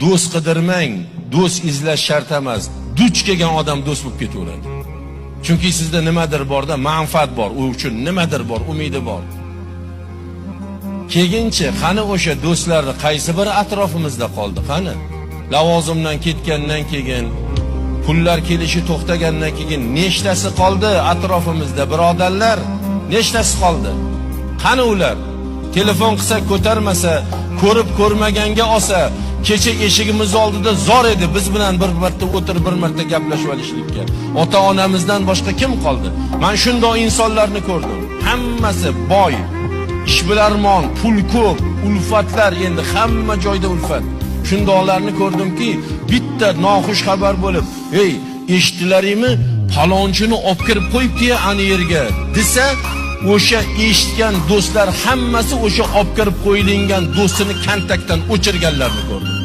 Do'st qidirmang, do'st izlash shart emas. Duch kelgan odam do'st bo'lib ketaveradi. Chunki sizda nimadir borda, manfaat bor, u uchun nimadir bor, umidi bor. Keyinchi, qani o'sha do'stlarni qaysi biri atrofimizda qoldi, qani? Lavozimdan ketgandan keyin, pullar kelishi to'xtagandan keyin nechtasi qoldi atrofimizda, birodarlar? Nechtasi qoldi? Qani ular? Telefon qilsa ko'tarmasa, ko'rib ko'rmaganga olsa, kecha eshigimiz oldida zor edi biz bilan bir marta o'tirib bir marta gaplashib olishlikka. Ota-onamizdan boshqa kim qoldi? Men shunday insonlarni ko'rdim. Hammasi boy, ishbilarmon, pul ko'p, ulfatlar, endi hamma joyda ulfat. Shundoqlarni ko'rdimki, bitta noxush xabar bo'lib, "Ey, eshitdilaringmi? Palonchini olib kirib qo'yibdi ani yerga" desa, o'sha eshitgan do'stlar hammasi o'sha olib kirib qo'yilgan do'stini kontaktdan o'chirganlarni ko'rdim.